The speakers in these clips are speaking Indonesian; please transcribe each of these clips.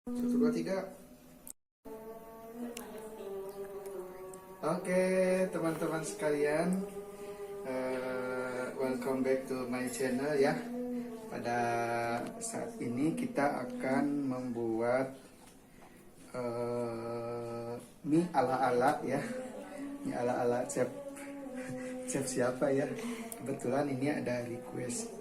Satu, dua, tiga. Oke, teman-teman sekalian, welcome back to my channel ya. Pada saat ini kita akan membuat mie ala-ala ya. Mie ala-ala chef siapa ya? Kebetulan ini ada request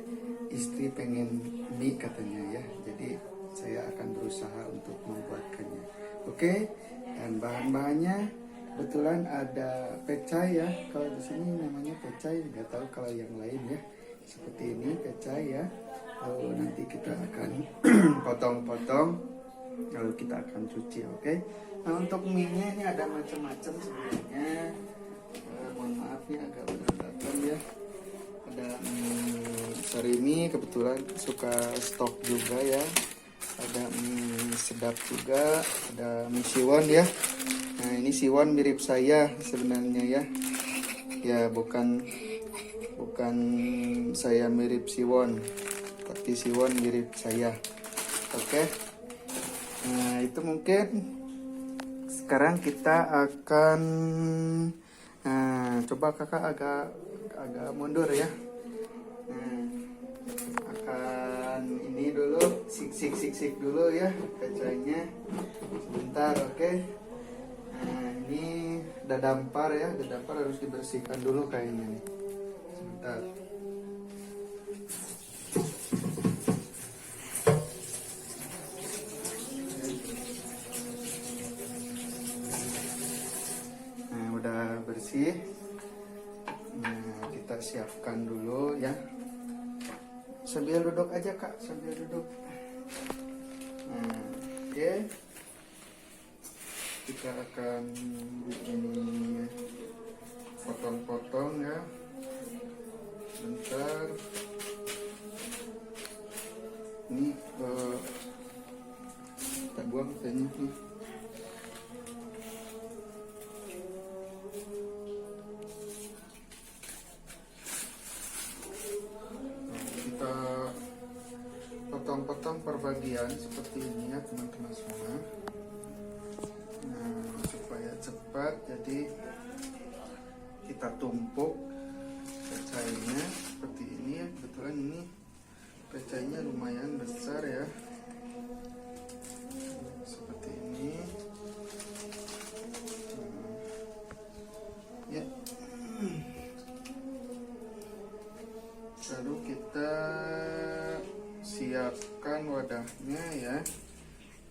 istri pengen mie katanya ya. Jadi saya akan berusaha untuk membuatkannya. Oke, dan bahan-bahannya kebetulan ada pecai ya. Kalau di sini namanya pecai, nggak tahu kalau yang lain ya. Seperti ini pecai ya. Lalu nanti kita akan potong-potong, lalu kita akan cuci. Oke. Nah, untuk mie-nya ini ada macam-macam sebenarnya. Mohon maaf ya agak berantakan ya. Ada sarimi, kebetulan suka stok juga ya. Ada mie sedap juga, ada mie siwon ya. Nah, ini siwon mirip saya sebenarnya ya. Ya, bukan saya mirip siwon, tapi siwon mirip saya. Oke. Nah, itu mungkin sekarang kita akan coba kakak agak mundur ya. Akan ini dulu sik dulu ya kacanya sebentar. Oke. Nah, ini dadampar ya, dadampar harus dibersihkan dulu kayaknya nih. Sebentar. Nah, udah bersih. Nah, kita siapkan dulu ya. Sambil duduk aja kak, sambil duduk. Nah, oke. Kita akan ini potong-potong ya. Bentar. Ini kita buang kayaknya nih. Kita potong-potong per bagian seperti ini ya teman-teman semua. Nah, supaya cepat, jadi kita tumpuk pecainya seperti ini ya. Kebetulan ini pecainya lumayan besar ya, seperti ini ya. Lalu kita siapkan wadahnya ya,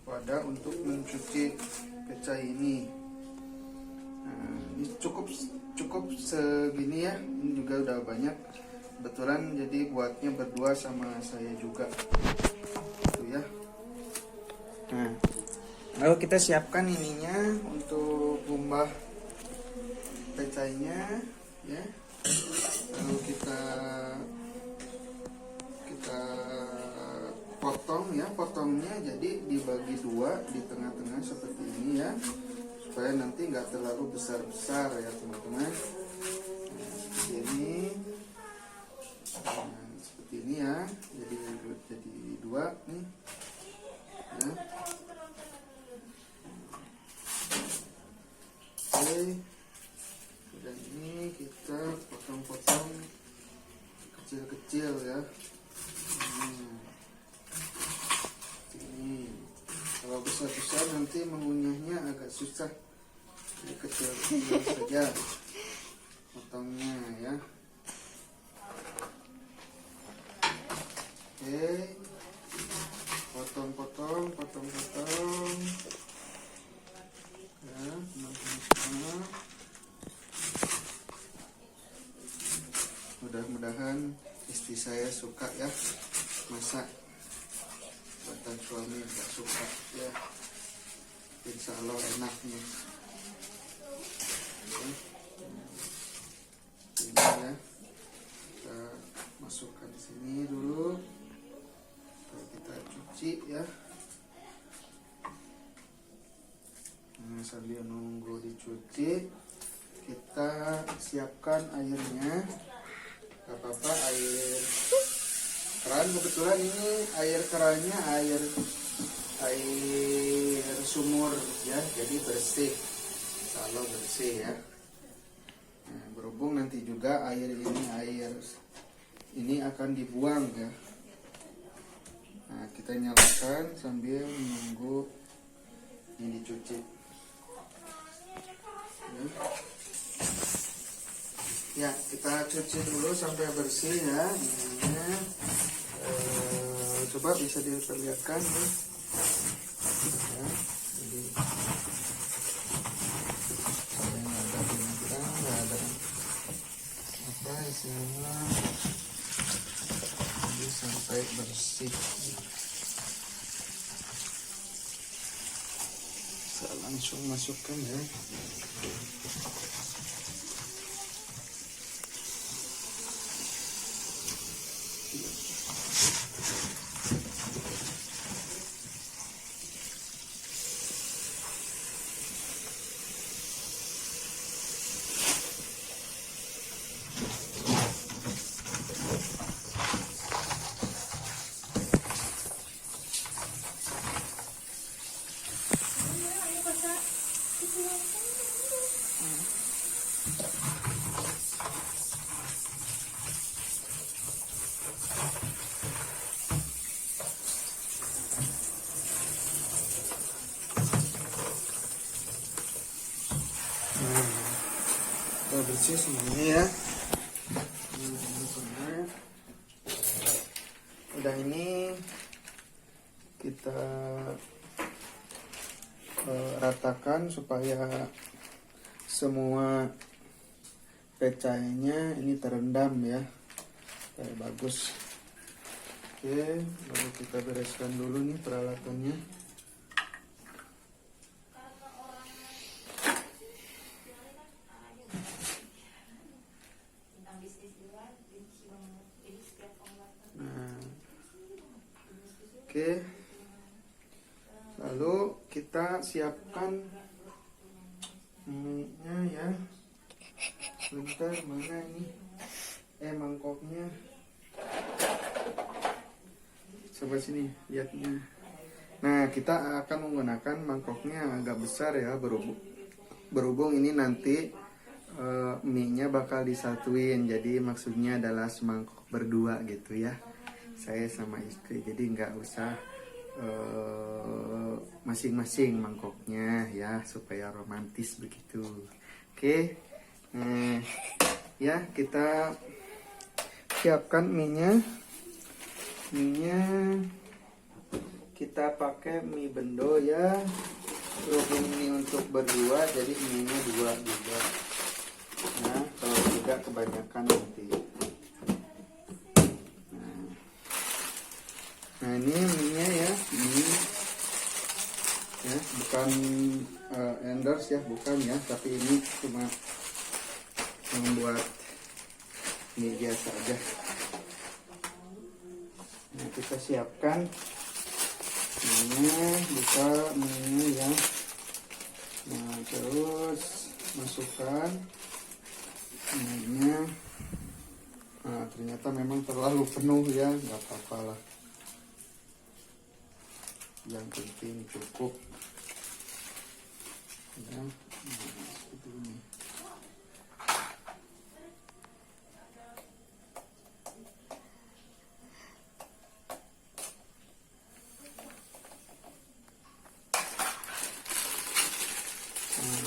wadah untuk mencuci pecai ini. Nah, ini cukup segini ya, ini juga udah banyak kebetulan, jadi buatnya berdua sama saya juga itu ya. Nah, lalu kita siapkan ininya untuk ngumbah pecainya ya. Lalu kita potong ya, potongnya jadi dibagi dua di tengah-tengah seperti ini ya, supaya nanti nggak terlalu besar-besar ya teman-teman. Nah, seperti ini. Nah, seperti ini ya, jadi dua nih ya. Oke, dan ini kita potong-potong kecil-kecil ya. Ini kalau besar-besar nanti mengunyahnya agak susah, jadi kecil-kecil saja potongnya ya. Oke, potong-potong ya teman-teman semua. Mudah-mudahan istri saya suka ya masak, buatan suami nggak suka ya, insya Allah enak nih. Oke. Ini ya, kita masukkan di sini dulu, lalu kita cuci ya. Nah, sambil nunggu dicuci, kita siapkan airnya. Gak apa-apa, air keran, kebetulan ini air kerannya air sumur ya, jadi bersih, selalu bersih ya. Nah, berhubung nanti juga air ini akan dibuang ya. Nah, kita nyalakan sambil menunggu ini dicuci. Ya, kita cuci dulu sampai bersih ya. Ininya coba bisa diperlihatkan ya. Jadi nggak ada binatang, nggak ada apa istilahnya. Jadi sampai bersih. Saya langsung masukkan ya. Udah bersih semuanya ya. Udah, ini kita ratakan supaya semua pecahnya ini terendam ya, supaya bagus. Oke, lalu kita bereskan dulu nih peralatannya. Oke, lalu kita siapkan minyak ya. Bentar, mana ini? Mangkoknya. Coba sini lihatnya. Nah, kita akan menggunakan mangkoknya agak besar ya, berhubung ini nanti mie-nya bakal disatuin. Jadi maksudnya adalah semangkok berdua gitu ya. Saya sama istri, jadi nggak usah masing-masing mangkoknya ya, supaya romantis begitu. Oke, ya kita siapkan mie-nya. Kita pakai mie bendo ya, berhubung ini untuk berdua, jadi mie-nya 2 juga. Nah, kalau tidak kebanyakan nanti. Nah, ini mie-nya ya, ini ya, bukan endorse ya, bukan ya, tapi ini cuma membuat mie biasa aja. Nah, kita siapkan mie-nya, buka mie-nya ya. Nah, terus masukkan mie-nya. Nah, ternyata memang terlalu penuh ya, nggak apa-apa lah. Yang penting cukup ya. Seperti ini.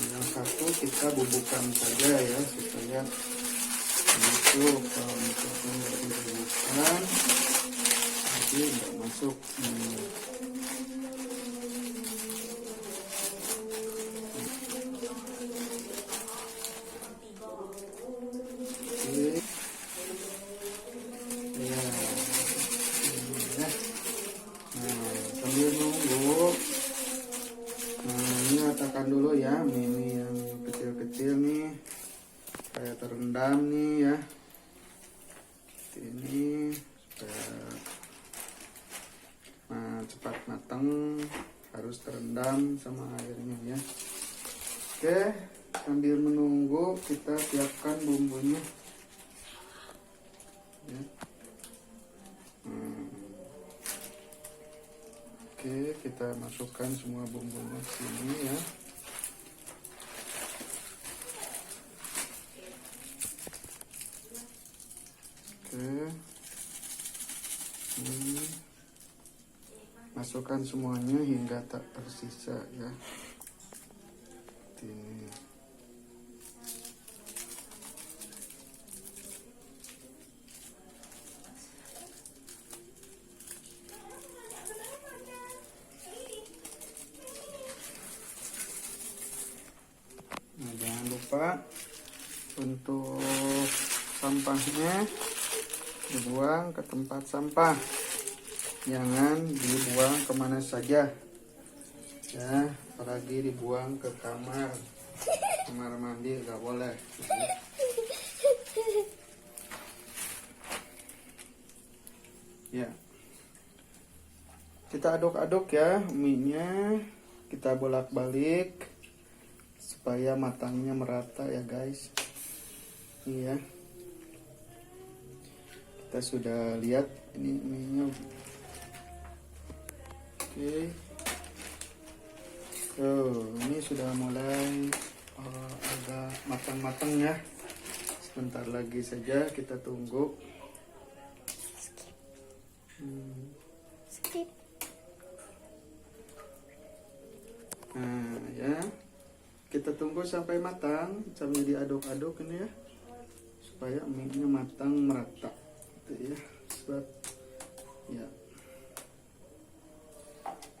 Yang satu kita bumbukan saja ya, supaya itu kalau misalkan nggak dibumbukan nanti nggak masuk. Sambil nunggu, ini ratakan dulu ya mie yang kecil-kecil nih, kayak terendam nih ya. Ini supaya cepat matang, harus terendam sama airnya ya. Oke, sambil menunggu kita siapkan bumbunya ya. Oke, kita masukkan semua bumbunya ke sini ya. Oke. Masukkan semuanya hingga tak tersisa ya. Ini. Nah, jangan lupa untuk sampahnya dibuang ke tempat sampah, jangan dibuang kemana saja ya, apalagi dibuang ke kamar mandi nggak boleh ya. Kita aduk-aduk ya mie-nya, kita bolak-balik supaya matangnya merata ya guys. Iya, kita sudah lihat ini mie-nya. Oke, ini sudah mulai agak matang-matang ya. Sebentar lagi saja kita tunggu. Skip. Nah ya, kita tunggu sampai matang sambil diaduk-aduk ini ya, supaya mie-nya matang merata gitu ya. Sebab ya.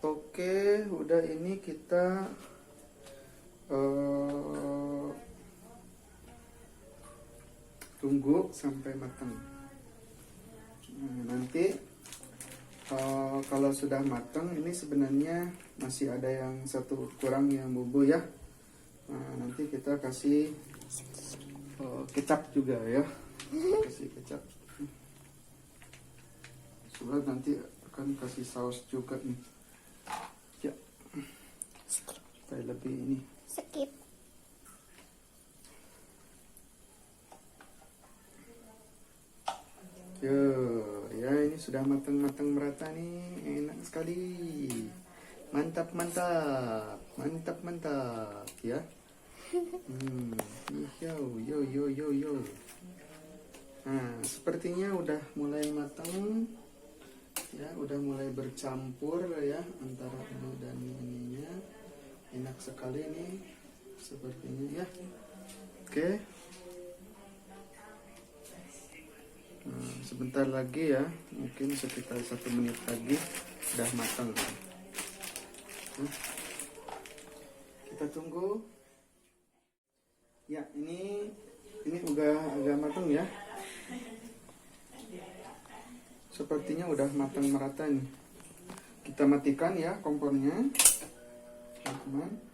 Oke, udah ini kita tunggu sampai matang. Nah, nanti kalau sudah matang ini sebenarnya masih ada yang satu kurang yang bumbu ya. Nah, nanti kita kasih kecap juga ya, kasih kecap. Sebab nanti akan kasih saus juga nih ya, supaya lebih ini. Skip. Yo, ya ini sudah matang-matang merata nih, enak sekali. Mantap, mantap, mantap, mantap ya. Yo. Nah, sepertinya udah mulai matang ya, udah mulai bercampur ya antara ini dan ininya. Enak sekali nih sepertinya ya. Oke. Nah, sebentar lagi ya, mungkin sekitar 1 menit lagi udah matang. Kita tunggu ya. Ini udah agak matang ya, sepertinya udah matang merata nih. Kita matikan ya kompornya teman-teman.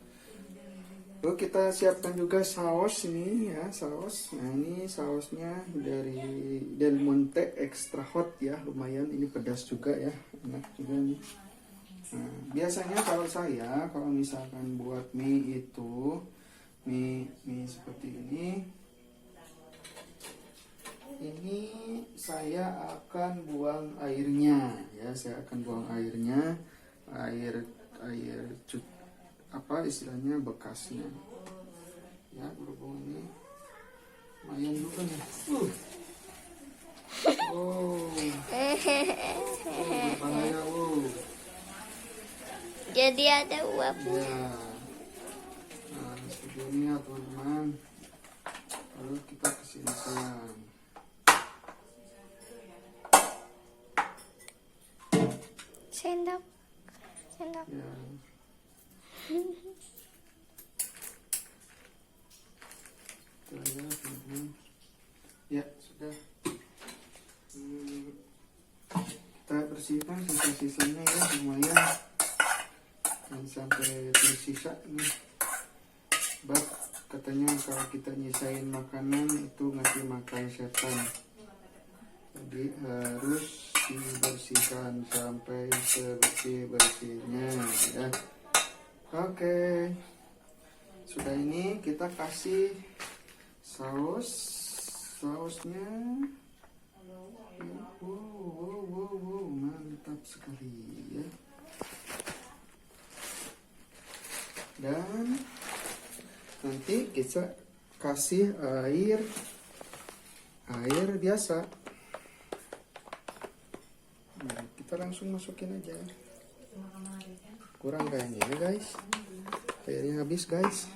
Lalu kita siapkan juga saus ini ya, saus. Nah, ini sausnya dari Del Monte Extra Hot ya, lumayan ini pedas juga ya, enak juga nih. Nah, biasanya kalau misalkan buat mie itu mie seperti ini saya akan buang airnya ya, air apa istilahnya bekasnya ya, berhubung ini lumayan juga nih. Berbahaya. Jadi ada uapnya. Ya. Nah, seperti ini ya teman-teman. Lalu kita kesinikan. Sendok. Ya. Ya sudah. Kita bersihkan sampai sisanya ya, lumayan. Dan sampai tersisa nih. Sebab katanya kalau kita nyisain makanan itu ngasih makan setan. Jadi harus dibersihkan sampai sebersih-bersihnya ya. Oke. Sudah ini kita kasih sausnya. Wow, mantap sekali ya. Dan nanti kita kasih air biasa. Nah, kita langsung masukin aja. Kurang kayaknya ya guys, airnya habis guys.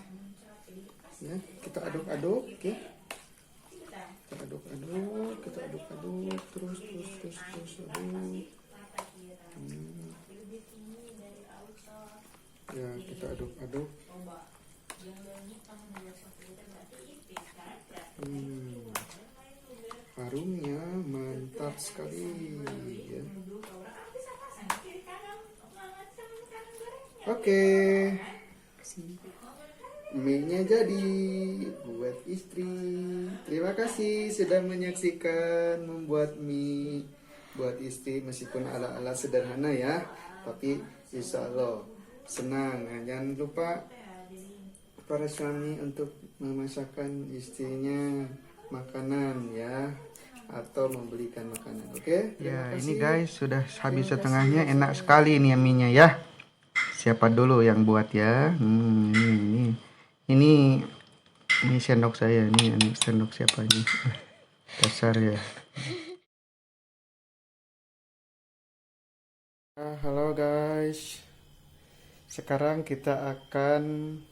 Ya, kita aduk-aduk, oke. Kita aduk-aduk terus aduk. Ya, kita aduk-aduk. Harumnya mantap sekali ya. Oke, mie-nya jadi buat istri. Terima kasih sudah menyaksikan membuat mie buat istri, meskipun ala-ala sederhana ya, tapi insya Allah senang. Nah, jangan lupa para suami untuk memasakkan istrinya makanan ya, atau membelikan makanan. Oke, ya ini guys sudah habis setengahnya. Enak sekali ini mie-nya ya. Siapa dulu yang buat ya? Ini sendok saya. Ini sendok siapa ini? Dasar ya. Halo guys. Sekarang kita akan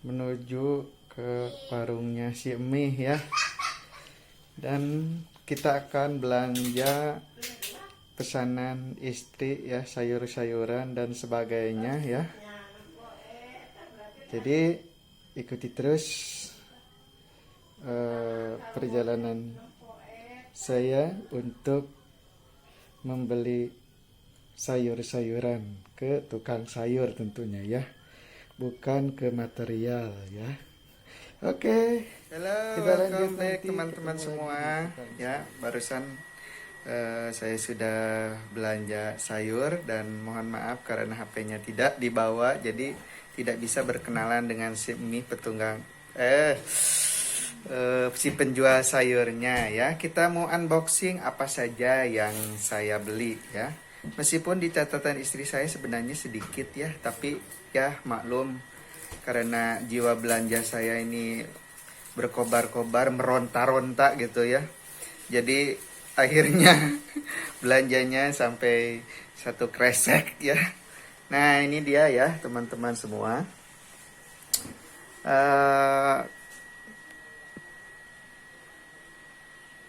menuju ke warungnya si Mie ya. Dan kita akan belanja pesanan istri ya, sayur-sayuran dan sebagainya ya. Jadi ikuti terus perjalanan saya untuk membeli sayur-sayuran ke tukang sayur tentunya ya, bukan ke material ya. Oke, kita lanjut teman-teman semua ya. Barusan saya sudah belanja sayur dan mohon maaf karena HP-nya tidak dibawa, jadi tidak bisa berkenalan dengan si Mie si penjual sayurnya ya. Kita mau unboxing apa saja yang saya beli ya. Meskipun di catatan istri saya sebenarnya sedikit ya, tapi ya maklum karena jiwa belanja saya ini berkobar-kobar, meronta-ronta gitu ya. Jadi akhirnya belanjanya sampai 1 kresek ya. Nah ini dia ya teman-teman semua.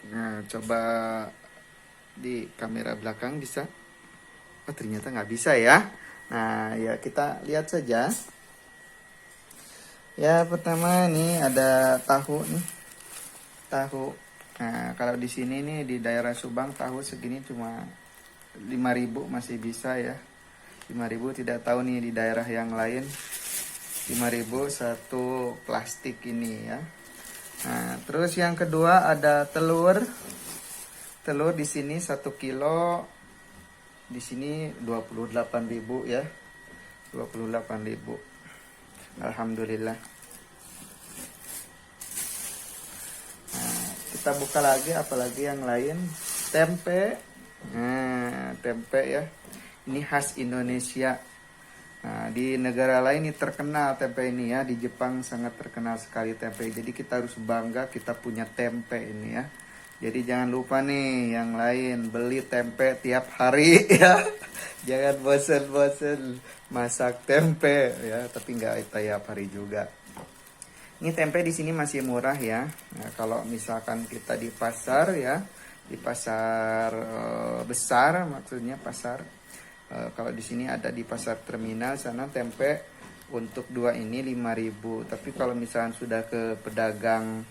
Nah coba di kamera belakang bisa. Oh ternyata nggak bisa ya. Nah ya kita lihat saja. Ya pertama nih ada tahu nih. Tahu. Nah kalau di sini nih di daerah Subang tahu segini cuma 5.000 masih bisa ya. 5.000, tidak tahu nih di daerah yang lain. 5.000 satu plastik ini ya. Nah, terus yang kedua ada telur. Telur di sini 1 kilo. Di sini 28.000 ya. 28.000. Alhamdulillah. Nah, kita buka lagi apalagi yang lain. Tempe. Nah, tempe ya. Ini khas Indonesia. Nah, di negara lain ini terkenal tempe ini ya. Di Jepang sangat terkenal sekali tempe. Jadi kita harus bangga kita punya tempe ini ya. Jadi jangan lupa nih yang lain beli tempe tiap hari ya. Jangan bosen-bosen masak tempe ya. Tapi nggak tiap hari juga. Ini tempe di sini masih murah ya. Nah, kalau misalkan kita di pasar ya, di pasar besar maksudnya pasar. Kalau di sini ada di pasar terminal sana tempe untuk 2 ini 5.000. Tapi kalau misalnya sudah ke pedagang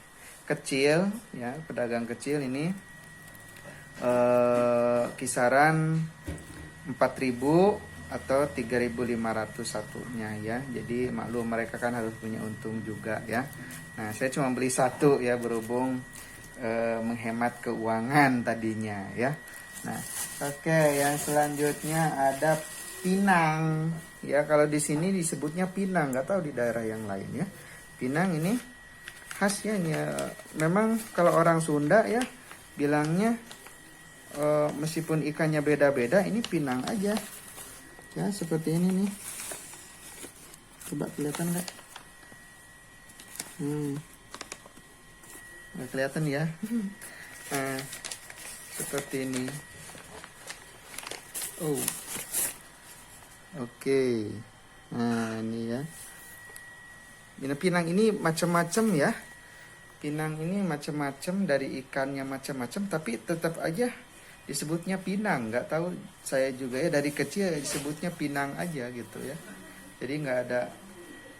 kecil ya, pedagang kecil ini kisaran 4.000 atau 3.500 satunya ya. Jadi maklum mereka kan harus punya untung juga ya. Nah saya cuma beli 1 ya berhubung menghemat keuangan tadinya ya. Nah, oke, yang selanjutnya ada pinang. Ya, kalau di sini disebutnya pinang, nggak tahu di daerah yang lain ya. Pinang ini khasnya ya, memang kalau orang Sunda ya bilangnya meskipun ikannya beda-beda, ini pinang aja. Ya, seperti ini nih. Coba kelihatan nggak? Nggak kelihatan ya. Nah, seperti ini. Oh, oke. Nah, ini ya. Pinang ini macam-macam ya. Pinang ini macam-macam, dari ikannya macam-macam, tapi tetap aja disebutnya pinang. Nggak tahu saya juga ya, dari kecil disebutnya pinang aja gitu ya. Jadi nggak ada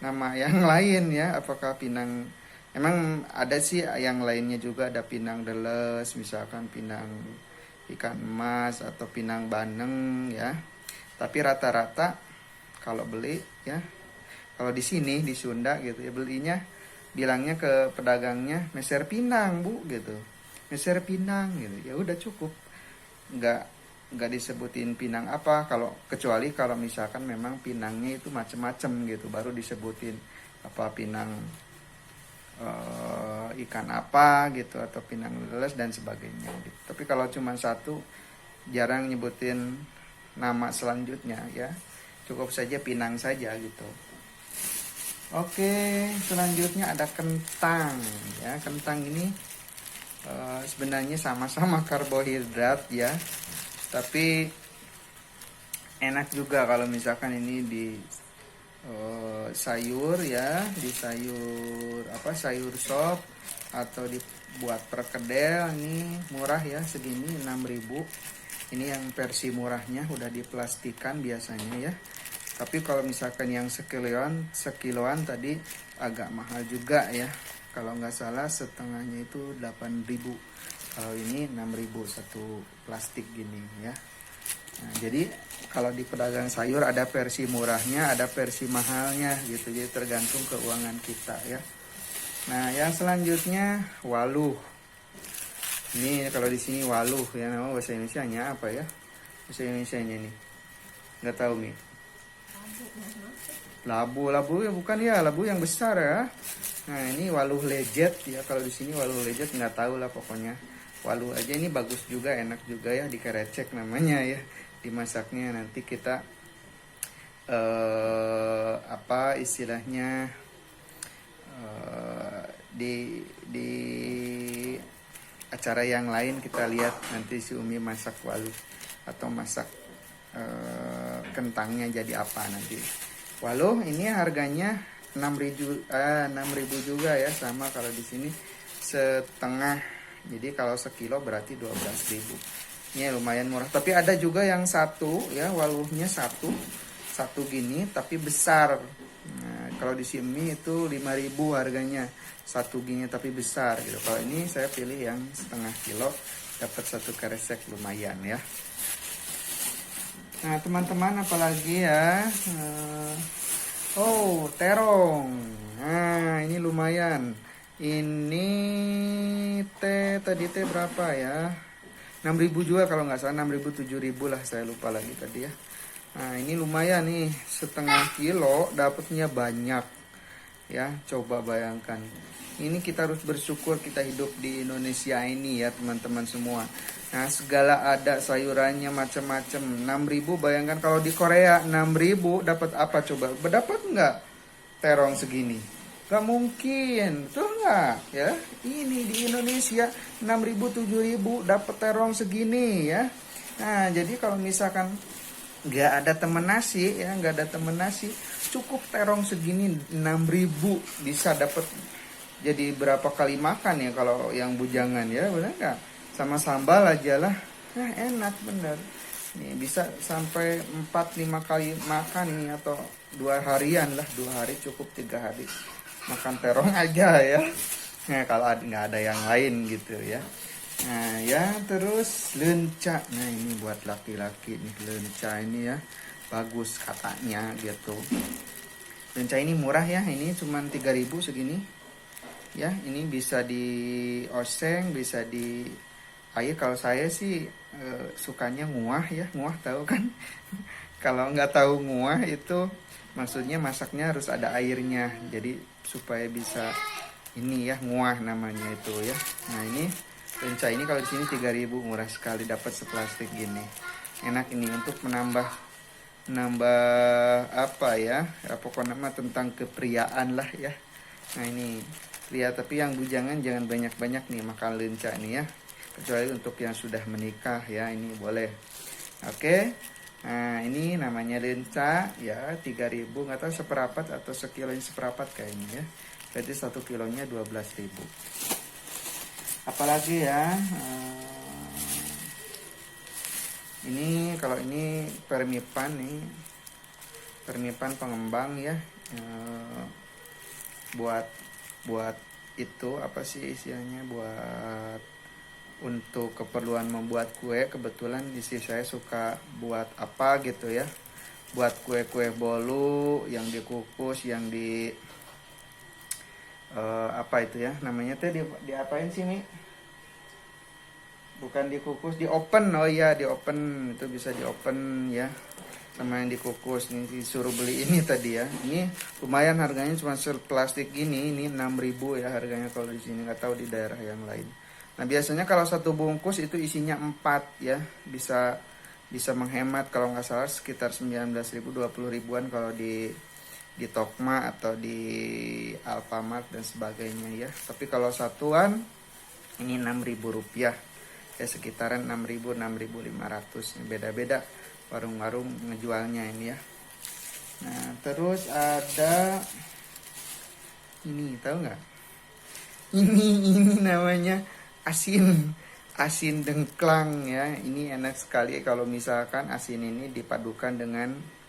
nama yang lain ya. Apakah pinang, emang ada sih yang lainnya juga, ada pinang deles, misalkan pinang ikan emas atau pinang baneng ya. Tapi rata-rata kalau beli ya, kalau di sini di Sunda gitu ya, belinya bilangnya ke pedagangnya meser pinang bu gitu, meser pinang gitu, ya udah cukup, nggak disebutin pinang apa, kalau kecuali kalau misalkan memang pinangnya itu macem-macem gitu, baru disebutin apa pinang ikan apa gitu, atau pinang leles dan sebagainya gitu. Tapi kalau cuma satu, jarang nyebutin nama selanjutnya ya, cukup saja pinang saja gitu. Oke, selanjutnya ada kentang ya. Kentang ini sebenarnya sama-sama karbohidrat ya, tapi enak juga kalau misalkan ini di sayur ya, di sayur apa, sayur sop, atau dibuat perkedel. Ini murah ya, segini 6.000. Ini yang versi murahnya, udah diplastikan biasanya ya. Tapi kalau misalkan yang sekiloan tadi agak mahal juga ya. Kalau nggak salah setengahnya itu 8.000. Kalau ini 6.000 satu plastik gini ya. Nah, jadi kalau di pedagang sayur ada versi murahnya, ada versi mahalnya gitu. Jadi tergantung keuangan kita ya. Nah, yang selanjutnya waluh. Ini kalau di sini waluh ya, nama bahasa Indonesianya apa ya? Bahasa Indonesianya nih. Nggak tahu nih. Labu ya, bukan ya, labu yang besar ya. Nah, ini waluh lejet ya, kalau di sini waluh lejet nggak tahu lah, pokoknya waluh aja. Ini bagus juga, enak juga ya, dikerecek namanya ya, dimasaknya. Nanti kita apa istilahnya, di acara yang lain kita lihat nanti si Umi masak waluh atau masak kentangnya jadi apa nanti. Waluh ini harganya 6.000 juga ya, sama kalau di sini setengah. Jadi kalau sekilo berarti 12.000. Ini lumayan murah. Tapi ada juga yang satu ya, waluhnya satu gini tapi besar. Nah, kalau di sini itu 5.000 harganya, satu gini tapi besar gitu. Kalau ini saya pilih yang setengah kilo, dapat satu kresek, lumayan ya. Nah teman-teman, apalagi ya, oh terong. Nah ini lumayan. Ini tadi berapa ya, 6.000 juga kalau nggak salah, 6.000 7.000 lah, saya lupa lagi tadi ya. Nah ini lumayan nih, setengah kilo dapatnya banyak ya. Coba bayangkan, ini kita harus bersyukur kita hidup di Indonesia ini ya teman-teman semua. Nah segala ada sayurannya macam-macam. 6.000, bayangkan kalau di Korea 6.000 dapat apa coba? Dapat nggak terong segini? Gak mungkin, betul nggak ya? Ini di Indonesia 6.000 7.000 dapat terong segini ya. Nah jadi kalau misalkan nggak ada temen nasi ya, nggak ada temen nasi, cukup terong segini 6.000 bisa dapat jadi berapa kali makan ya kalau yang bujangan ya, benar nggak? Sama sambal aja lah, nah enak bener. Nih bisa sampai 4-5 kali makan nih, atau 2 harian lah, 2 hari cukup, 3 hari makan terong aja ya. Nah kalau nggak ada yang lain gitu ya. Nah ya, terus lenca. Nah ini buat laki-laki nih, lenca ini ya, bagus katanya gitu. Lenca ini murah ya, ini cuma 3.000 segini ya. Ini bisa dioseng, bisa di air. Kalau saya sih sukanya nguah ya, nguah tahu kan? Kalau nggak tahu nguah itu maksudnya masaknya harus ada airnya, jadi supaya bisa ini ya, nguah namanya itu ya. Nah ini lenca ini kalau di sini 3.000, murah sekali, dapat seplastik gini. Enak ini untuk menambah apa ya, pokoknya mah tentang kepriaan lah ya. Nah ini lihat, tapi yang bujangan jangan banyak-banyak nih makan lenca nih ya, kecuali untuk yang sudah menikah ya, ini boleh. Oke. Nah ini namanya lenca ya, 3.000, nggak tahu seperapat atau sekilonya seperapat kayaknya ya. Berarti 1 kilonya 12.000. Apalagi ya, ini kalau ini permipan nih, permipan pengembang ya, buat itu apa sih istilahnya, buat untuk keperluan membuat kue. Kebetulan di sini saya suka buat apa gitu ya, buat kue-kue bolu yang dikukus, yang di apa itu ya namanya teh, di apain sih Mi? Bukan dikukus, di open. Oh iya, di open, itu bisa di open ya, sama yang dikukus. Nih disuruh beli ini tadi ya, ini lumayan harganya, cuma plastik gini, ini 6.000 ya harganya kalau di sini, nggak tahu di daerah yang lain. Nah biasanya kalau satu bungkus itu isinya 4 ya, bisa menghemat kalau nggak salah sekitar 19.000, 20 ribuan kalau di Tokma atau di Alfamart dan sebagainya ya. Tapi kalau satuan ini 6.000 rupiah ya, sekitaran 6.000, 6.500, beda-beda warung-warung ngejualnya ini ya. Nah terus ada ini, tahu nggak, ini namanya asin dengklang ya. Ini enak sekali kalau misalkan asin ini dipadukan dengan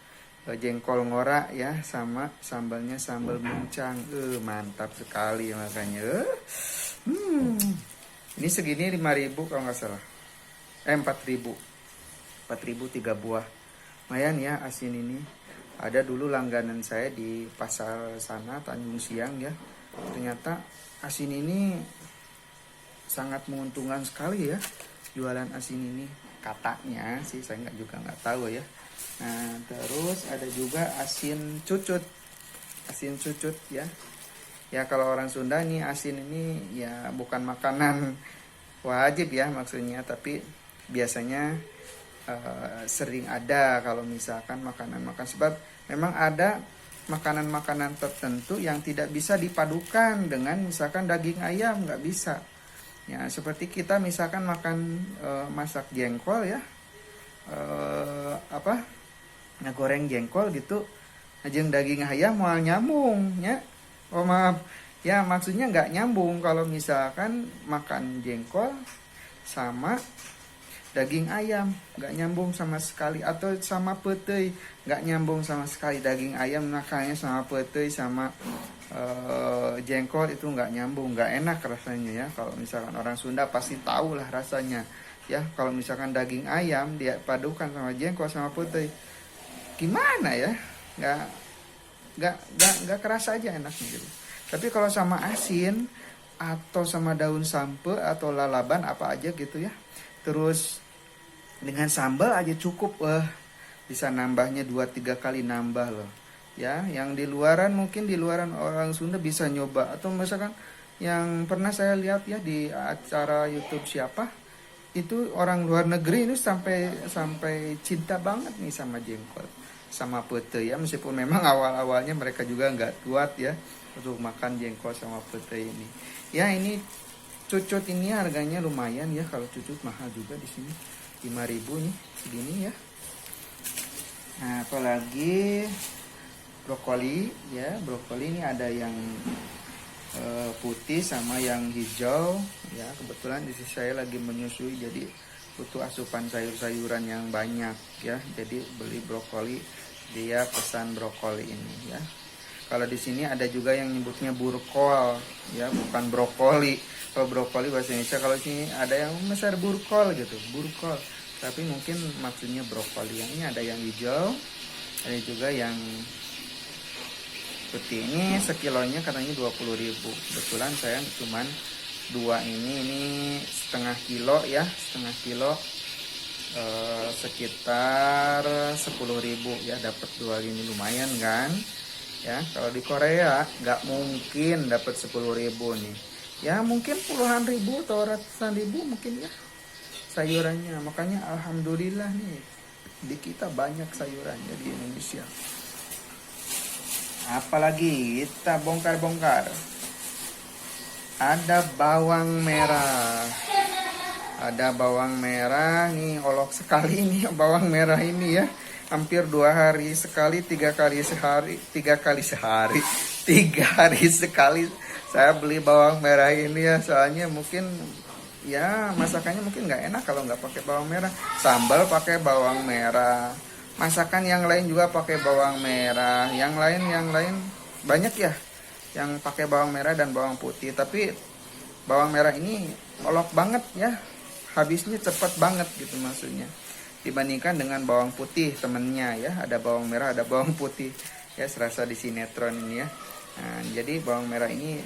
jengkol ngora ya, sama sambalnya sambal muncang. Mantap sekali makanya. Ini segini 5.000 kalau nggak salah. 4.000. 4.000 3 buah. Lumayan ya asin ini. Ada dulu langganan saya di pasar sana, Tanjung Siang ya. Ternyata asin ini sangat menguntungkan sekali ya, jualan asin ini katanya sih, saya nggak tahu ya. Nah terus ada juga asin cucut ya. Ya kalau orang Sunda nih, asin ini ya bukan makanan wajib ya maksudnya, tapi biasanya sering ada kalau misalkan makanan sebab memang ada makanan-makanan tertentu yang tidak bisa dipadukan dengan misalkan daging ayam, nggak bisa ya. Seperti kita misalkan makan masak jengkol ya, goreng jengkol gitu, ajeng daging ayam mau nyambung ya. Oh maaf ya, maksudnya nggak nyambung kalau misalkan makan jengkol sama daging ayam, nggak nyambung sama sekali. Atau sama petei, nggak nyambung sama sekali. Daging ayam makanya sama petei sama jengkol itu nggak nyambung, nggak enak rasanya ya. Kalau misalkan orang Sunda pasti tahu lah rasanya ya. Kalau misalkan daging ayam dia padukan sama jengkol sama petei, gimana ya, nggak kerasa aja enaknya gitu. Tapi kalau sama asin atau sama daun sampe atau lalaban apa aja gitu ya, terus dengan sambal aja cukup, bisa nambahnya 2-3 kali nambah loh ya. Yang di luaran, mungkin di luaran orang Sunda bisa nyoba, atau misalkan yang pernah saya lihat ya di acara YouTube siapa itu, orang luar negeri ini sampai cinta banget nih sama jengkol sama pete ya, meskipun memang awal-awalnya mereka juga nggak kuat ya untuk makan jengkol sama pete ini ya. Ini cucut ini harganya lumayan ya, kalau cucut mahal juga di sini, 5.000 nih segini ya. Nah apalagi brokoli ya, brokoli ini ada yang putih sama yang hijau ya. Kebetulan di sini saya lagi menyusui, jadi butuh asupan sayur-sayuran yang banyak ya, jadi beli brokoli, dia pesan brokoli ini ya. Kalau di sini ada juga yang nyebutnya burkol ya, bukan brokoli. Kalau brokoli bahasa Indonesia, kalau sini ada yang besar burkol gitu, burkol, tapi mungkin maksudnya brokoli. Yang ini ada yang hijau, ada juga yang putih. Ini sekilonya katanya 20.000. Kebetulan saya cuman 2 ini setengah kilo ya, setengah kilo sekitar 10.000 ya, dapat 2 ini lumayan kan ya. Kalau di Korea nggak mungkin dapat 10.000 nih ya, mungkin puluhan ribu atau ratusan ribu mungkin ya sayurannya. Makanya alhamdulillah nih di kita banyak sayurannya di Indonesia. Apalagi kita bongkar-bongkar. Ada bawang merah. Ada bawang merah nih, olok sekali nih bawang merah ini ya. Hampir 2 hari sekali, 3 kali sehari, 3 kali sehari, 3 hari sekali saya beli bawang merah ini ya. Soalnya mungkin ya masakannya mungkin nggak enak kalau nggak pakai bawang merah. Sambal pakai bawang merah. Masakan yang lain juga pakai bawang merah. Yang lain banyak ya yang pakai bawang merah dan bawang putih. Tapi bawang merah ini olok banget ya. Habisnya cepat banget gitu maksudnya. Dibandingkan dengan bawang putih temennya ya. Ada bawang merah, ada bawang putih. Ya serasa di sinetron ini ya. Nah, jadi bawang merah ini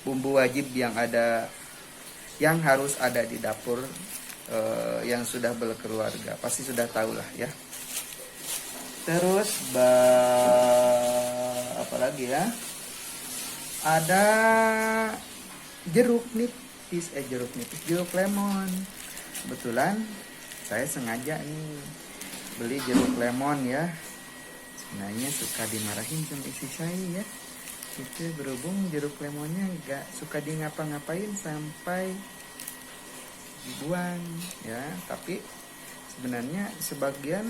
bumbu wajib yang harus ada di dapur yang sudah berkeluarga. Pasti sudah tahu lah ya. Terus apa lagi ya? Ada jeruk nipis, jeruk lemon. Kebetulan saya sengaja nih beli jeruk lemon ya. Sebenarnya suka dimarahin sama istri saya ya. Itu berhubung jeruk lemonnya gak suka di ngapa-ngapain sampai dibuang ya. Tapi sebenarnya sebagian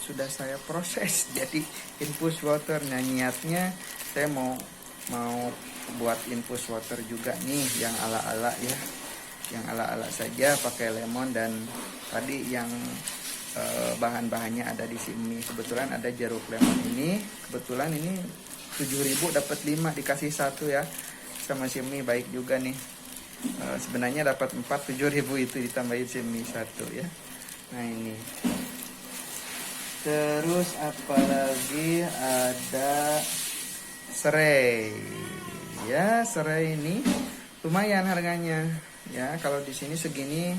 sudah saya proses jadi infus water. Nah niatnya saya mau buat infus water juga nih yang ala-ala ya, yang ala-ala saja pakai lemon. Dan tadi yang bahan-bahannya ada di sini. Kebetulan ada jeruk lemon ini, kebetulan ini 7.000 dapat 5 dikasih 1 ya sama Simi, baik juga nih. Sebenarnya dapat 4, 7.000 itu ditambahin Simi 1 ya. Nah ini. Terus apalagi ada serai. Ya, serai ini lumayan harganya. Ya, kalau di sini segini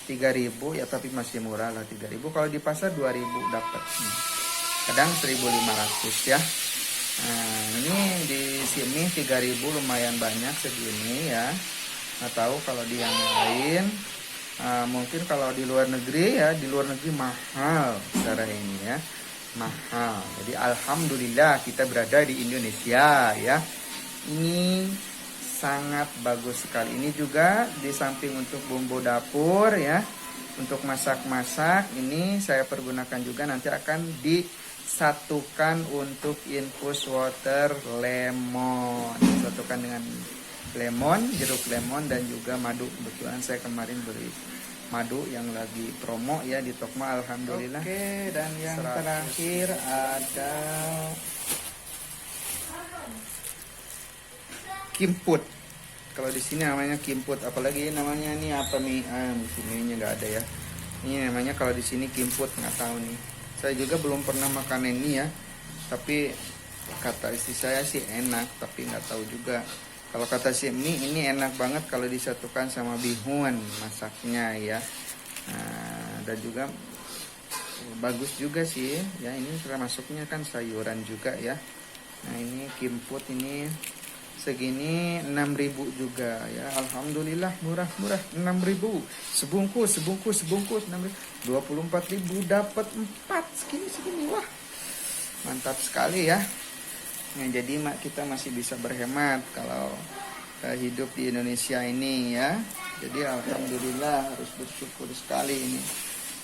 3.000 ya, tapi masih murah lah 3.000. Kalau di pasar 2.000 dapat. Kadang 1.500 ya. Nah, ini di sini 3.000 lumayan banyak segini ya. Nggak tahu kalau di yang lain. Mungkin kalau di luar negeri ya, di luar negeri mahal cara ini ya, mahal. Jadi alhamdulillah kita berada di Indonesia ya. Ini sangat bagus sekali. Ini juga di samping untuk bumbu dapur ya, untuk masak-masak ini saya pergunakan juga, nanti akan disatukan untuk infus water lemon. Disatukan dengan lemon, jeruk lemon dan juga madu. Kebetulan saya kemarin beli madu yang lagi promo ya di Tokma, alhamdulillah. Oke, dan yang terakhir ada kimput. Kalau di sini namanya kimput, apalagi namanya ini apa nih? Di sini nggak ada ya. Ini namanya kalau di sini kimput, nggak tahu nih. Saya juga belum pernah makan ini ya. Tapi kata istri saya sih enak, tapi nggak tahu juga. Kalau kata si mie ini enak banget kalau disatukan sama bihun masaknya ya. Nah, dan juga bagus juga sih ya, ini termasuknya kan sayuran juga ya. Nah ini kimput ini segini 6.000 juga ya, alhamdulillah murah 6.000 sebungkus 6.000, 24.000 dapat 4 segini wah mantap sekali ya. Nah, jadi kita masih bisa berhemat kalau hidup di Indonesia ini ya. Jadi alhamdulillah harus bersyukur sekali ini.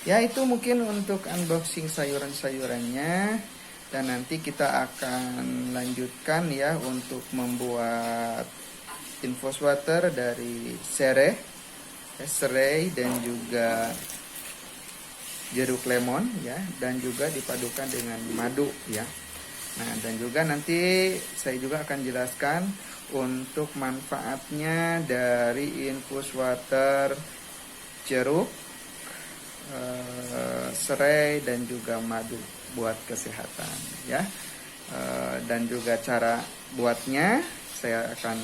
Ya itu mungkin untuk unboxing sayuran-sayurannya. Dan nanti kita akan lanjutkan ya untuk membuat infus water dari serai dan juga jeruk lemon ya. Dan juga dipadukan dengan madu ya. Nah, dan juga nanti saya juga akan jelaskan untuk manfaatnya dari infus water jeruk, serai dan juga madu buat kesehatan ya. Dan juga cara buatnya saya akan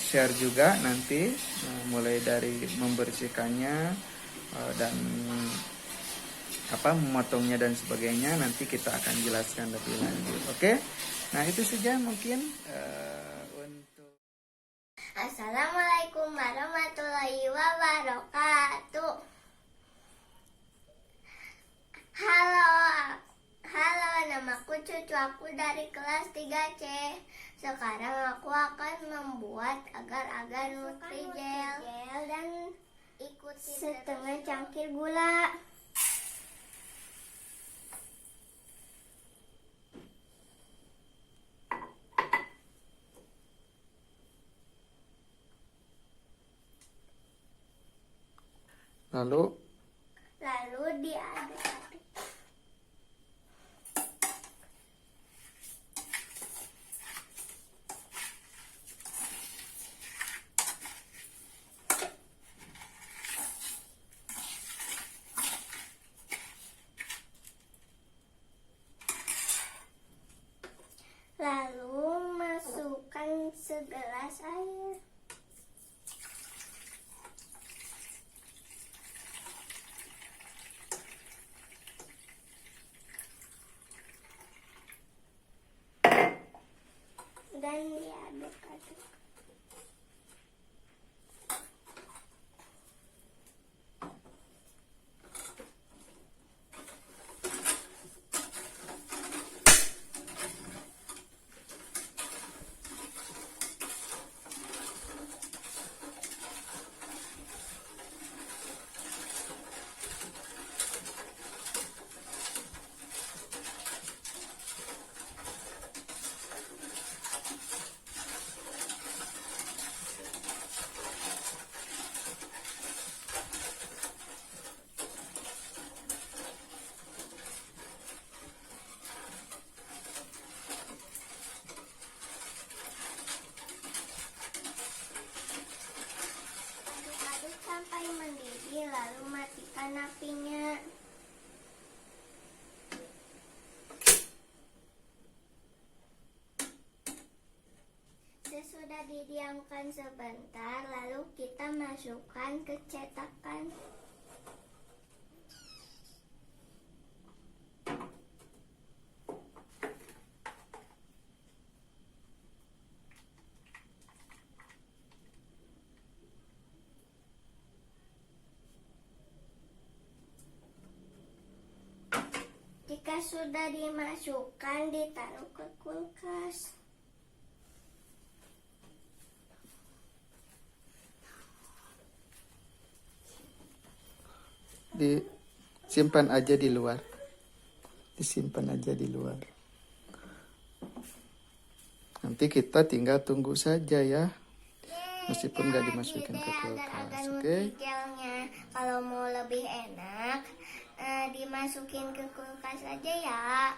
share juga nanti, mulai dari membersihkannya dan memotongnya dan sebagainya, nanti kita akan jelaskan lebih lanjut. Oke, nah itu saja mungkin untuk. Assalamualaikum warahmatullahi wabarakatuh. Halo Halo, namaku Cucu, aku dari kelas 3C. Sekarang aku akan membuat agar-agar Nutrijel dan ikuti setengah cangkir gula. Lalu Diaduk-aduk. Lalu masukkan segelas air. Dan diaduk-aduk. Aduk sampai mendidih, lalu matikan apinya. Sesudah didiamkan sebentar, lalu kita masukkan ke cetakan. Jika sudah dimasukkan, ditaruh ke kulkas. disimpan aja di luar. Disimpan aja di luar. Nanti kita tinggal tunggu saja ya. Meskipun nggak dimasukin ke kulkas, oke? Kalau mau lebih enak, dimasukin ke kulkas aja ya.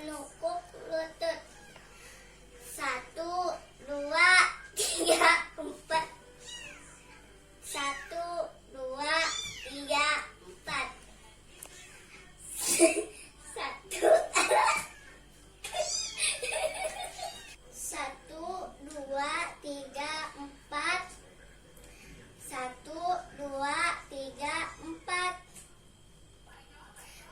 menukuk lutut. 1, 2, 3, 4. 1, 2, 3, 4. 1, 2, 3, 4. 1, 2, 3, 4.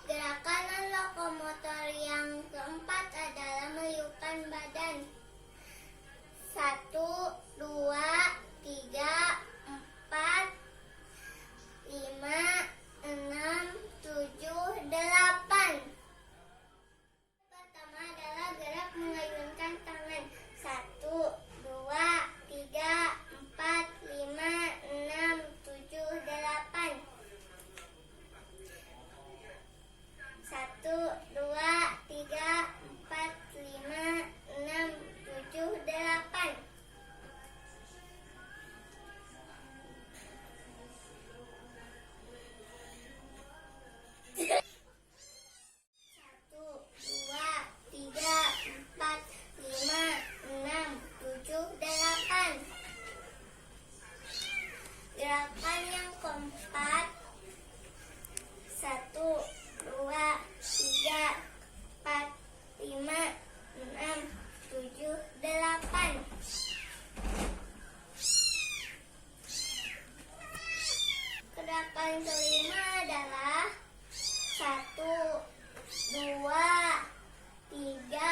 Gerakan lokomotor yang keempat adalah meniupkan badan. 1, 2, 3, 4, 5, 6, 7, 8. Pertama adalah gerak mengayunkan tangan. 1, 2, 3, 4, 5, 6, 7, 8. 1, 2, 3, 4, 5, 6, 7, 8. 8. Gerakan yang keempat. 1, 2, 3, 4, 5, 6, 7, 8. Gerakan kelima adalah 1, 2, 3,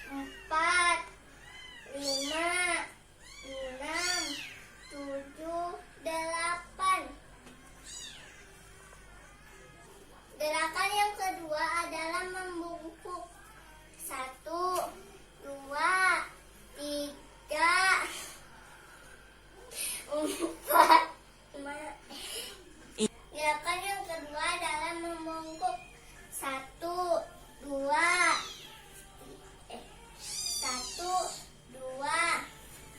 4, 5, 6, 7, 8. Gerakan yang kedua adalah membungkuk. 1, 2, 3, 4, 5. Gerakan yang kedua adalah membungkuk. 1, 2,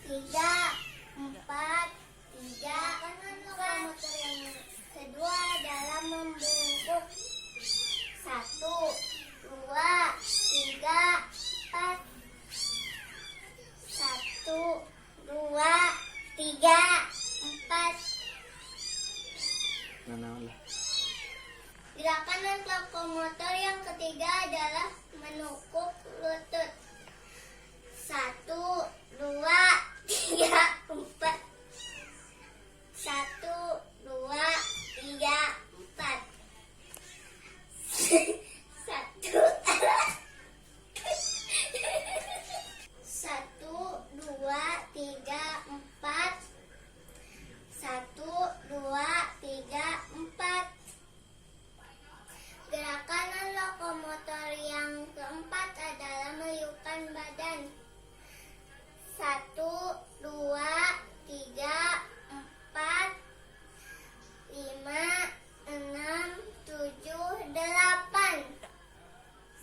3, 4, 3. Lokomotor yang kedua adalah membungkuk. 1, 2, 3, 4. 1, 2, 3, 4. Gerakan lokomotor yang ketiga adalah menukuk lutut. 1, 2, 3, 4. 1, 2, 3, 4. 1, 2, 3, 4. 1, 2, 3, 4. Gerakan lokomotor yang keempat adalah meniupkan badan. 1, 2, 3, 4, 5, 6, 7, 8.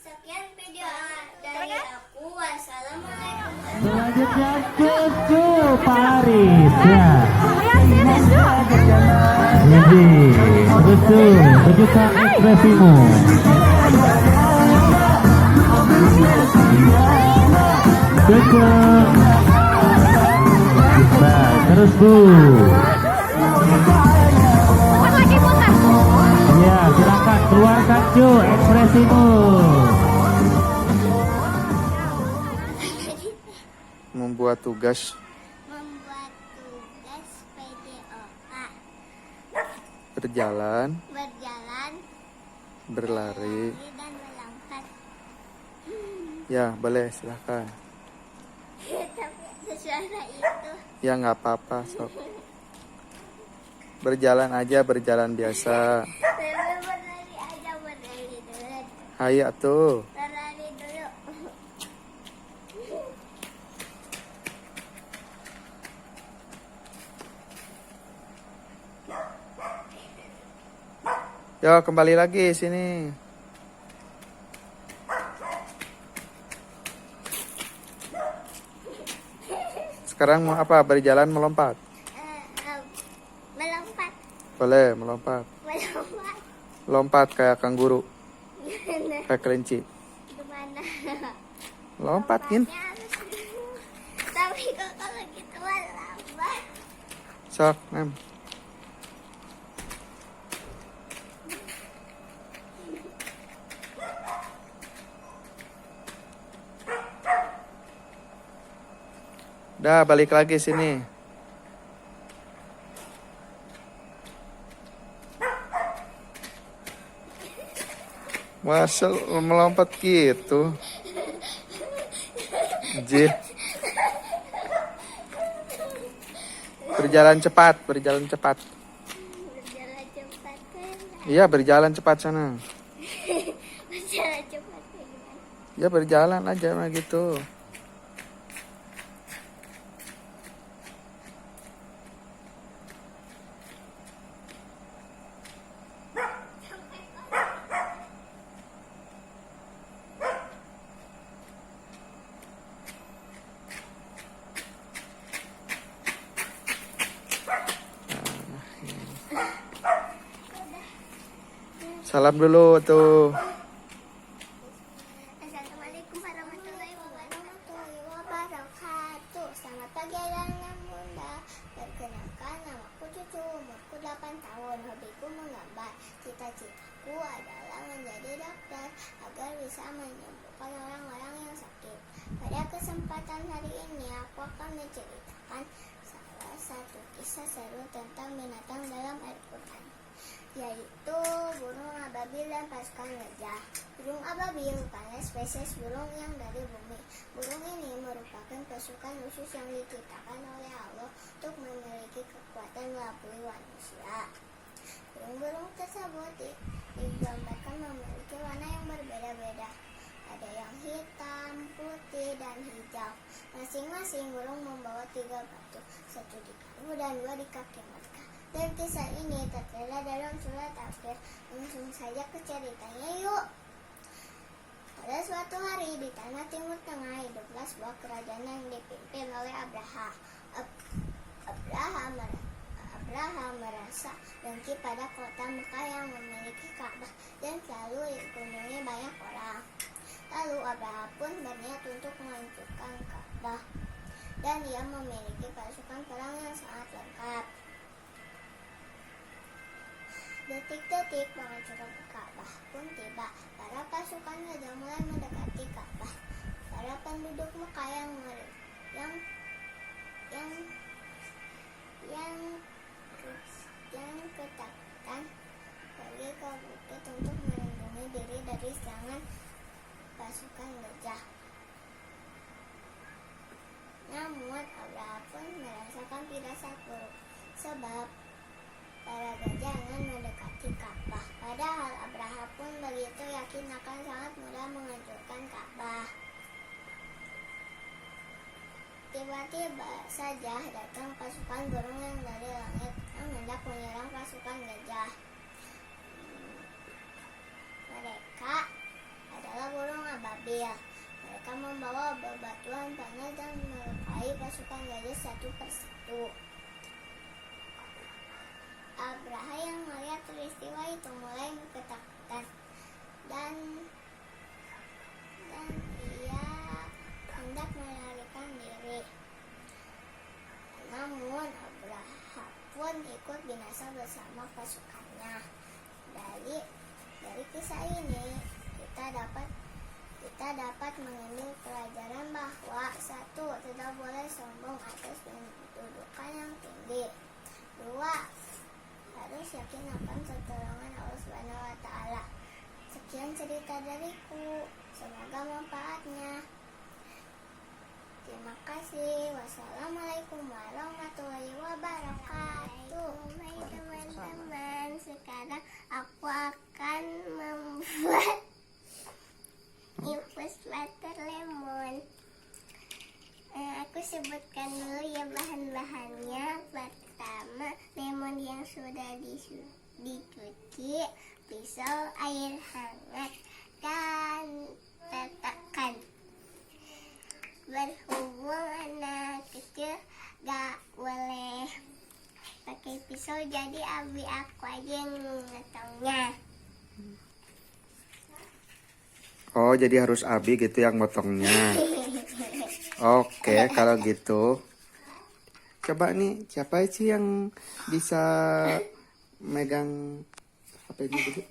Sekian video dari aku. Wassalamualaikum. Selanjutnya Cucu Paris ya. Jadi Cucu, tunjukkan ekspresimu. Cucu. Nah, terus Bu. Ya, silakan keluarkan Cu ekspresimu. Membuat tugas Membuat tugas PJOK. berjalan, Berjalan, berlari. dan melompat. Ya, boleh silahkan. Tapi ada suara itu. Ya nggak apa-apa sob. Berjalan aja, berjalan biasa. Berlari aja, berlari dulu. Hayo tuh. Berlari dulu. Yo, kembali lagi sini. Sekarang mau apa? Berjalan melompat. Melompat. Boleh melompat. Melompat. Lompat kayak kanguru, Gimana? kayak kelinci. Gimana? gimana? Lompatin. Tapi kok kalau gitu mah lambat. Sok, Mem. Dah, balik lagi sini. Masa melompat gitu? Jih. Berjalan cepat, berjalan cepat. Berjalan cepat kan? Iya, berjalan cepat sana. Berjalan cepat kayak gimana? Ya berjalan aja mah gitu. Salam dulu tuh. Assalamualaikum warahmatullahi wabarakatuh. Selamat pagi anak muda. Perkenalkan, namaku Cucu, umurku 8 tahun. Hobiku menggambar. Cita-citaku adalah menjadi dokter agar bisa menyembuhkan orang-orang yang sakit. Pada kesempatan hari ini, aku akan menceritakan salah satu kisah seru tentang binatang dalam Al-Quran, yaitu burung ababil dan pasukan gajah. Burung ababil bukanlah spesies burung yang dari bumi. Burung ini merupakan pasukan khusus yang diciptakan oleh Allah untuk memiliki kekuatan melampaui manusia. Burung-burung tersebut digambarkan memiliki warna yang berbeda-beda. Ada yang hitam, putih, dan hijau. Masing-masing burung membawa 3 batu, 1 di paruh dan 2 di kaki mereka. Dan kisah ini tertera dalam surat Al-Kahf. Langsung saja ke ceritanya yuk. Pada suatu hari di tanah Timur Tengah hiduplah sebuah kerajaan yang dipimpin oleh Abraha. Abraha merasa dengki pada kota Mekah yang memiliki Ka'bah dan selalu dikunjungi banyak orang. Lalu Abraha pun berniat untuk menghancurkan Ka'bah, dan ia memiliki pasukan perang yang sangat lengkap. Detik-detik penghancuran Ka'bah pun tiba. Para pasukan gajah mulai mendekati Ka'bah. Para penduduk Mekah yang ketakutan pergi ke bukit untuk melindungi diri dari serangan pasukan gajah. Namun Abraha pun merasakan firasat buruk, sebab para gajah ingin mendekati Ka'bah. Padahal Abraha pun begitu yakin akan sangat mudah menghancurkan Ka'bah. Tiba-tiba saja datang pasukan burung yang dari langit yang hendak menyerang pasukan gajah. Mereka adalah burung ababil. Mereka membawa bebatuan panas dan melukai pasukan gajah satu persatu. Abraha yang melihat peristiwa itu mulai ketakutan dan ia hendak melarikan diri. Namun Abraha pun ikut binasa bersama pasukannya. Dari kisah ini kita dapat mengambil pelajaran bahwa 1. Tidak boleh sombong atas kedudukan yang tinggi. 2. Harus yakin akan pertolongan Allah Subhanahu wa Ta'ala. Sekian cerita dariku, semoga manfaatnya. Terima kasih. Wassalamualaikum warahmatullahi wabarakatuh. Hai teman-teman, sekarang aku akan membuat infus butter lemon. Aku sebutkan dulu ya bahan-bahannya. Pertama, lemon yang sudah dicuci, pisau, air hangat, dan tetekan. Berhubung anak kecil gak boleh pakai pisau, jadi abi aku aja yang ngetongnya. Oh, Oh, jadi harus Abi gitu yang motongnya. Oke, kalau gitu. Coba nih, siapa sih yang bisa megang HP-nya dulu?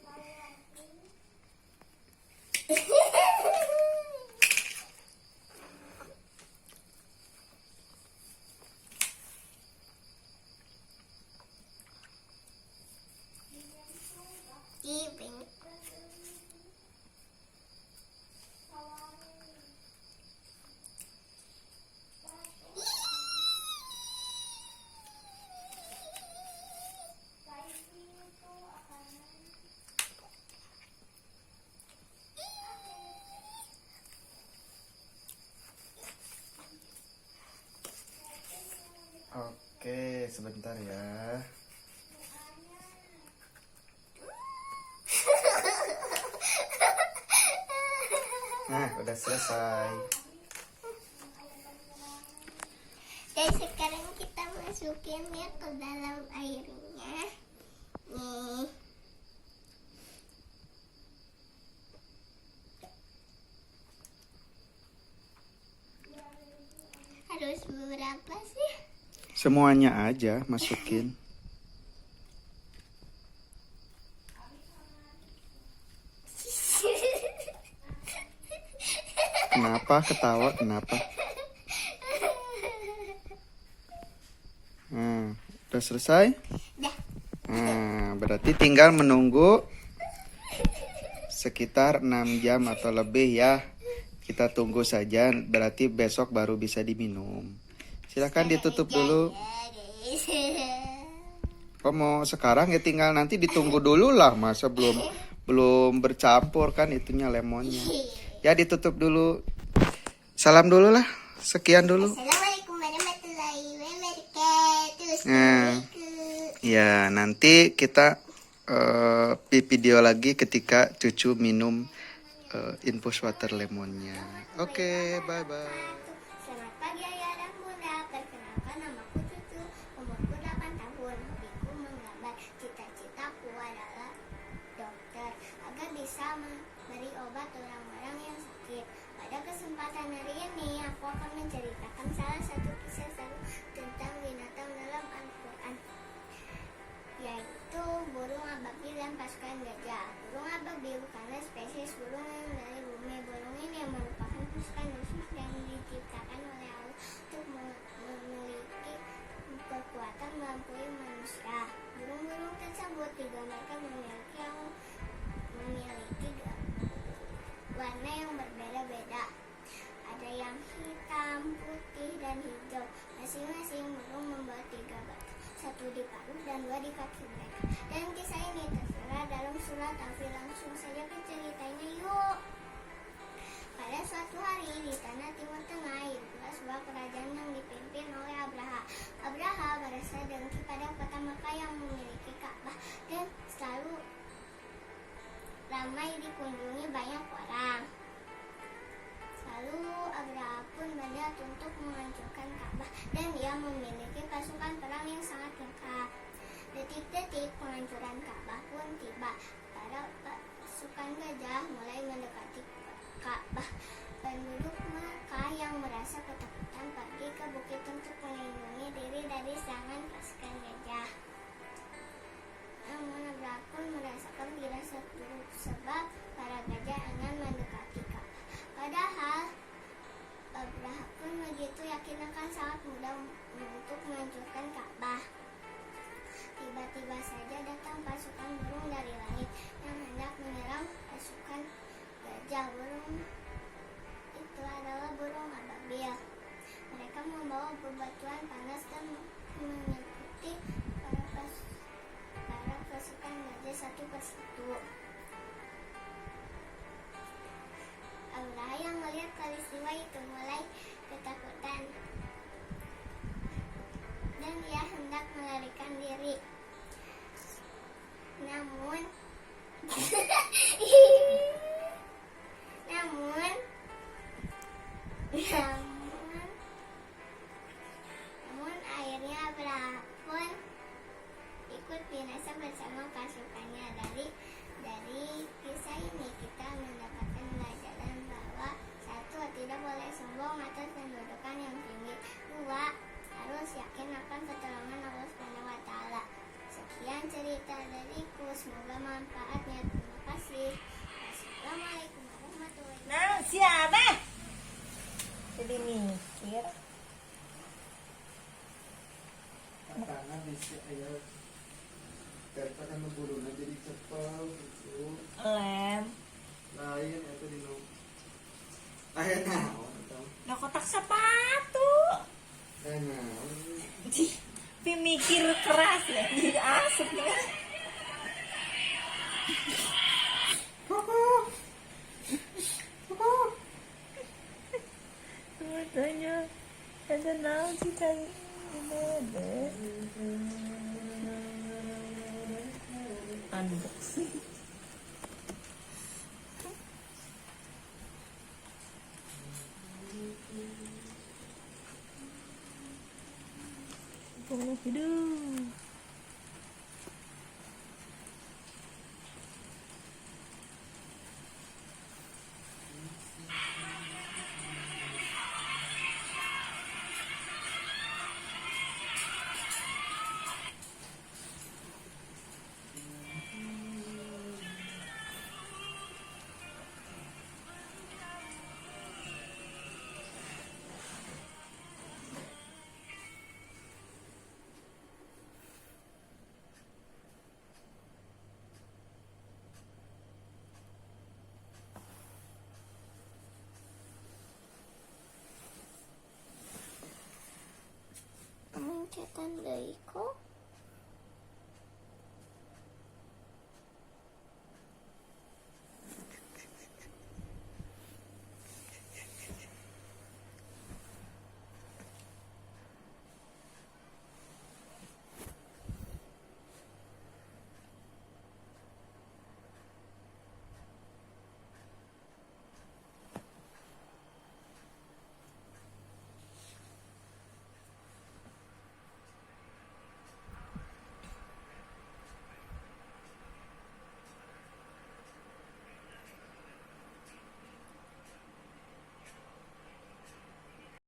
Giving. Oke, sebentar ya. Nah, udah selesai. Dan sekarang kita masukinnya ke dalam airnya. Nih. Harus berapa sih? Semuanya aja masukin. Kenapa ketawa? Kenapa? Nah, udah selesai? Dah. Nah, berarti tinggal menunggu sekitar 6 jam atau lebih ya. Kita tunggu saja, berarti besok baru bisa diminum. Silakan ditutup dulu. Oh, mau sekarang ya tinggal nanti ditunggu dulu lah, masa belum bercampur kan itunya lemonnya. Ya ditutup dulu. Salam dulu lah. Sekian dulu. Assalamualaikum warahmatullahi wabarakatuh. Nah, ya nanti kita video lagi ketika cucu minum infus water lemonnya. Oke, bye-bye. Selamat pagi ayah dan bunda. Perkenalkan namaku Cucu. Umurku 8 tahun. Hobiku menggambar. Cita-citaku adalah dokter agar bisa memberi obat orang-orang yang sakit. Pada kesempatan hari ini aku akan menceritakan salah satu kisah seru tentang binatang dalam Al-Quran, yaitu burung ababil dan pasukan gajah. Burung ababil bukanlah spesies burung yang dari bumi. Burung ini merupakan pasukan khusus yang diciptakan oleh Allah untuk memiliki kekuatan melampaui manusia. Burung-burung tersebut digambarkan memiliki warna yang berbeda-beda. Ada yang hitam, putih, dan hijau. Masing-masing burung membawa 3 batu, 1 di paruh dan 2 di kaki mereka. Dan kisah ini tertera dalam surat Al-Fil. Langsung saja ke ceritanya yuk. Pada suatu hari di tanah Timur Tengah hiduplah sebuah kerajaan yang dipimpin oleh Abraha. Abraha merasa dengki pada kota Makkah yang memiliki Ka'bah dan selalu ramai dikunjungi banyak orang. Lalu Abraha pun berniat untuk menghancurkan Ka'bah dan ia memiliki pasukan perang yang sangat lengkap. Detik-detik penghancuran Ka'bah pun tiba. Para pasukan gajah mulai mendekati Ka'bah. Penduduk Makkah yang merasa ketakutan pergi ke bukit untuk melindungi diri dari serangan pasukan gajah. Namun Abraha pun merasakan firasat buruk sebab para gajah enggan mendekati Ka'bah. Padahal Abraha pun begitu yakin akan sangat mudah untuk menghancurkan Ka'bah. Tiba-tiba saja datang pasukan burung dari langit yang hendak menyerang pasukan gajah. Burung itu adalah burung ababil. Mereka membawa bebatuan panas dan mengikuti para pasukan gajah satu persatu. Abraha yang melihat peristiwa itu mulai ketakutan dan ia hendak melarikan diri. Namun akhirnya Abraha pun ikut binasa bersama pasukannya. Dari kisah ini kita mendapatkan pelajaran dimikir. tangan bisa ya daripada ngebuluna jadi cepel gitu Lem. lain itu dino ayah naon atau Nah kotak sepatu. naon Pemikir keras ya. Jadi asik ya. Matanya ada naon sih kan ini deh. Unboxing. Hidup.